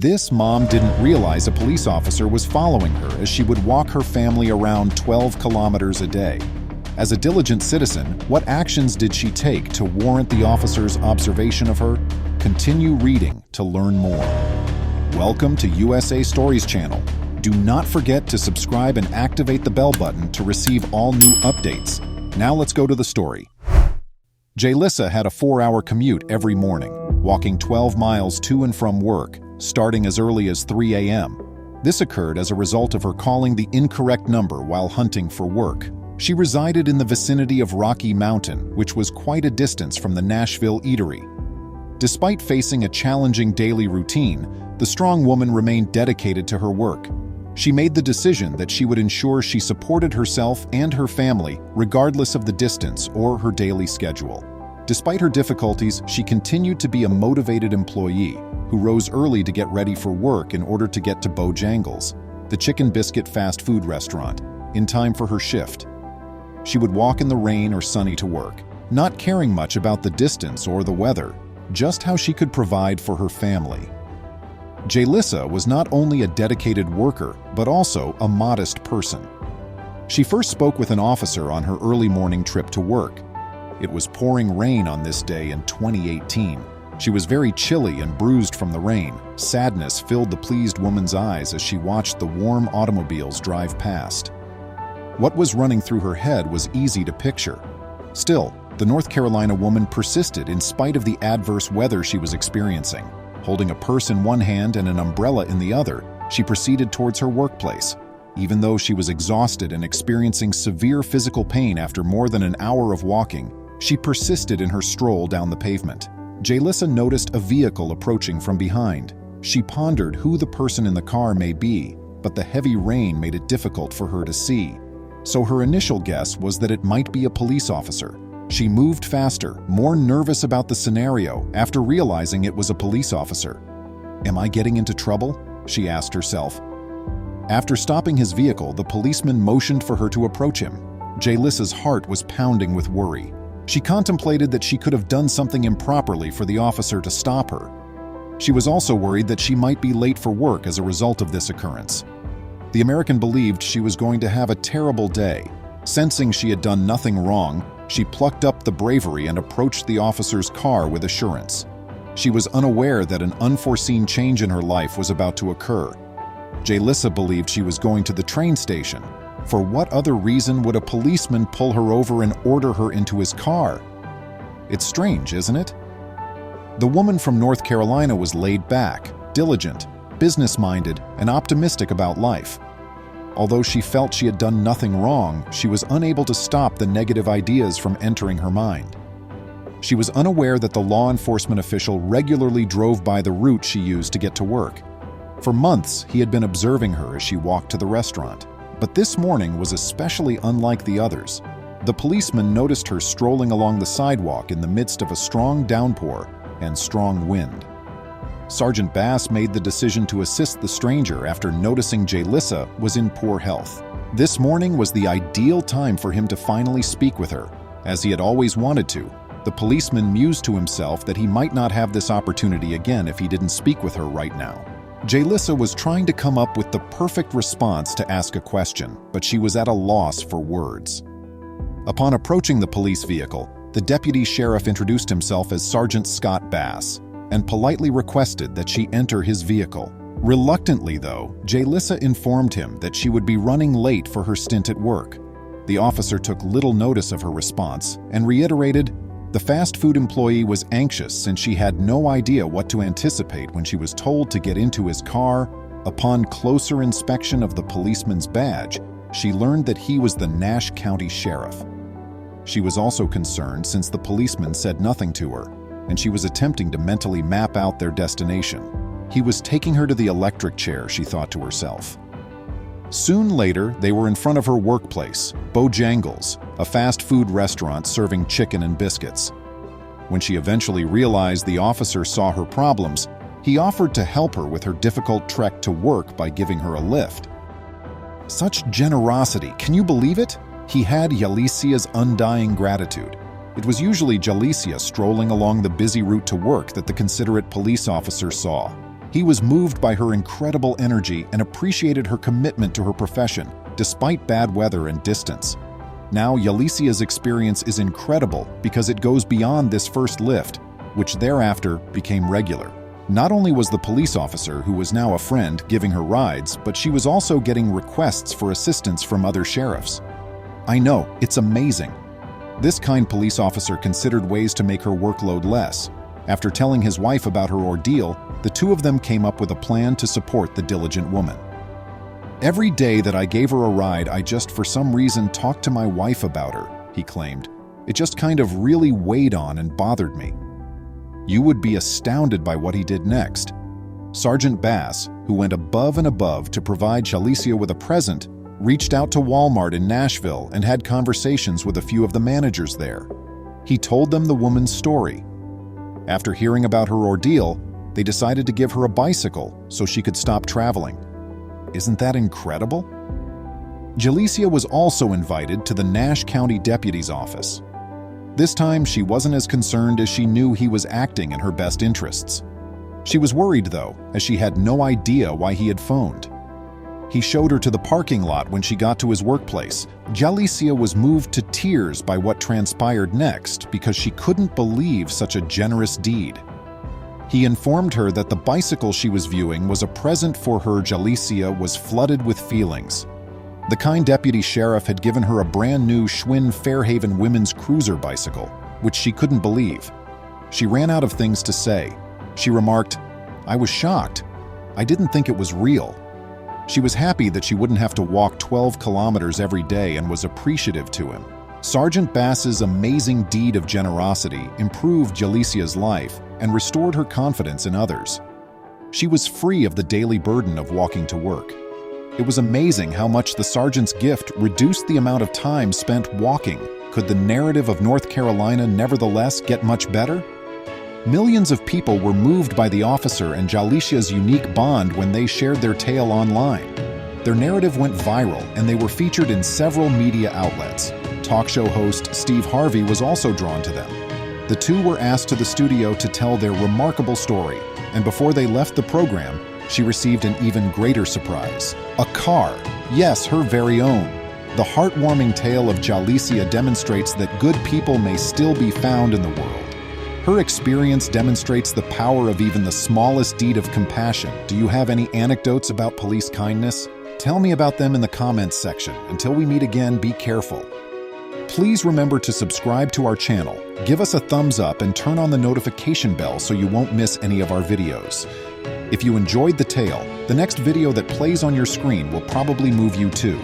This mom didn't realize a police officer was following her as she would walk her family around 12 kilometers a day. As a diligent citizen, what actions did she take to warrant the officer's observation of her? Continue reading to learn more. Welcome to USA Stories channel. Do not forget to subscribe and activate the bell button to receive all new updates. Now let's go to the story. Jalissa had a 4-hour commute every morning, walking 12 miles to and from work, starting as early as 3 a.m. This occurred as a result of her calling the incorrect number while hunting for work. She resided in the vicinity of Rocky Mountain, which was quite a distance from the Nashville eatery. Despite facing a challenging daily routine, the strong woman remained dedicated to her work. She made the decision that she would ensure she supported herself and her family regardless of the distance or her daily schedule. Despite her difficulties, she continued to be a motivated employee who rose early to get ready for work in order to get to Bojangles, the chicken biscuit fast food restaurant, in time for her shift. She would walk in the rain or sunny to work, not caring much about the distance or the weather, just how she could provide for her family. Jalissa was not only a dedicated worker, but also a modest person. She first spoke with an officer on her early morning trip to work. It was pouring rain on this day in 2018. She was very chilly and bruised from the rain. Sadness filled the pleased woman's eyes as she watched the warm automobiles drive past. What was running through her head was easy to picture. Still, the North Carolina woman persisted in spite of the adverse weather she was experiencing. Holding a purse in one hand and an umbrella in the other, she proceeded towards her workplace. Even though she was exhausted and experiencing severe physical pain after more than an hour of walking, she persisted in her stroll down the pavement. Jalissa noticed a vehicle approaching from behind. She pondered who the person in the car may be, but the heavy rain made it difficult for her to see. So her initial guess was that it might be a police officer. She moved faster, more nervous about the scenario after realizing it was a police officer. "Am I getting into trouble?" she asked herself. After stopping his vehicle, the policeman motioned for her to approach him. Jalissa's heart was pounding with worry. She contemplated that she could have done something improperly for the officer to stop her. She was also worried that she might be late for work as a result of this occurrence. The American believed she was going to have a terrible day. Sensing she had done nothing wrong, she plucked up the bravery and approached the officer's car with assurance. She was unaware that an unforeseen change in her life was about to occur. Jalissa believed she was going to the train station. For what other reason would a policeman pull her over and order her into his car? It's strange, isn't it? The woman from North Carolina was laid back, diligent, business-minded, and optimistic about life. Although she felt she had done nothing wrong, she was unable to stop the negative ideas from entering her mind. She was unaware that the law enforcement official regularly drove by the route she used to get to work. For months, he had been observing her as she walked to the restaurant. But this morning was especially unlike the others. The policeman noticed her strolling along the sidewalk in the midst of a strong downpour and strong wind. Sergeant Bass made the decision to assist the stranger after noticing Jalissa was in poor health. This morning was the ideal time for him to finally speak with her, as he had always wanted to. The policeman mused to himself that he might not have this opportunity again if he didn't speak with her right now. Jalissa was trying to come up with the perfect response to ask a question, but she was at a loss for words. Upon approaching the police vehicle, the deputy sheriff introduced himself as Sergeant Scott Bass and politely requested that she enter his vehicle. Reluctantly, though, Jalissa informed him that she would be running late for her stint at work. The officer took little notice of her response and reiterated the fast food employee was anxious since she had no idea what to anticipate when she was told to get into his car. Upon closer inspection of the policeman's badge, she learned that he was the Nash County Sheriff. She was also concerned since the policeman said nothing to her, and she was attempting to mentally map out their destination. He was taking her to the electric chair, she thought to herself. Soon later, they were in front of her workplace, Bojangles, a fast food restaurant serving chicken and biscuits. When she eventually realized the officer saw her problems, he offered to help her with her difficult trek to work by giving her a lift. Such generosity, can you believe it? He had Jalissa's undying gratitude. It was usually Jalissa strolling along the busy route to work that the considerate police officer saw. He was moved by her incredible energy and appreciated her commitment to her profession, despite bad weather and distance. Now, Yalicia's experience is incredible because it goes beyond this first lift, which thereafter became regular. Not only was the police officer, who was now a friend, giving her rides, but she was also getting requests for assistance from other sheriffs. I know, it's amazing. This kind police officer considered ways to make her workload less. After telling his wife about her ordeal, the two of them came up with a plan to support the diligent woman. "Every day that I gave her a ride, I just for some reason talked to my wife about her," he claimed. "It just kind of really weighed on and bothered me." You would be astounded by what he did next. Sergeant Bass, who went above and above to provide Yalicia with a present, reached out to Walmart in Nashville and had conversations with a few of the managers there. He told them the woman's story. After hearing about her ordeal, they decided to give her a bicycle so she could stop traveling. Isn't that incredible? Yalicia was also invited to the Nash County Deputy's office. This time, she wasn't as concerned as she knew he was acting in her best interests. She was worried, though, as she had no idea why he had phoned. He showed her to the parking lot when she got to his workplace. Yalicia was moved to tears by what transpired next because she couldn't believe such a generous deed. He informed her that the bicycle she was viewing was a present for her. Yalicia was flooded with feelings. The kind deputy sheriff had given her a brand new Schwinn Fairhaven women's cruiser bicycle, which she couldn't believe. She ran out of things to say. She remarked, "I was shocked. I didn't think it was real." She was happy that she wouldn't have to walk 12 kilometers every day and was appreciative to him. Sergeant Bass's amazing deed of generosity improved Yalicia's life and restored her confidence in others. She was free of the daily burden of walking to work. It was amazing how much the sergeant's gift reduced the amount of time spent walking. Could the narrative of North Carolina nevertheless get much better? Millions of people were moved by the officer and Yalicia's unique bond when they shared their tale online. Their narrative went viral and they were featured in several media outlets. Talk show host Steve Harvey was also drawn to them. The two were asked to the studio to tell their remarkable story, and before they left the program, she received an even greater surprise. A car. Yes, her very own. The heartwarming tale of Yalicia demonstrates that good people may still be found in the world. Her experience demonstrates the power of even the smallest deed of compassion. Do you have any anecdotes about police kindness? Tell me about them in the comments section. Until we meet again, be careful. Please remember to subscribe to our channel, give us a thumbs up, and turn on the notification bell so you won't miss any of our videos. If you enjoyed the tale, the next video that plays on your screen will probably move you too.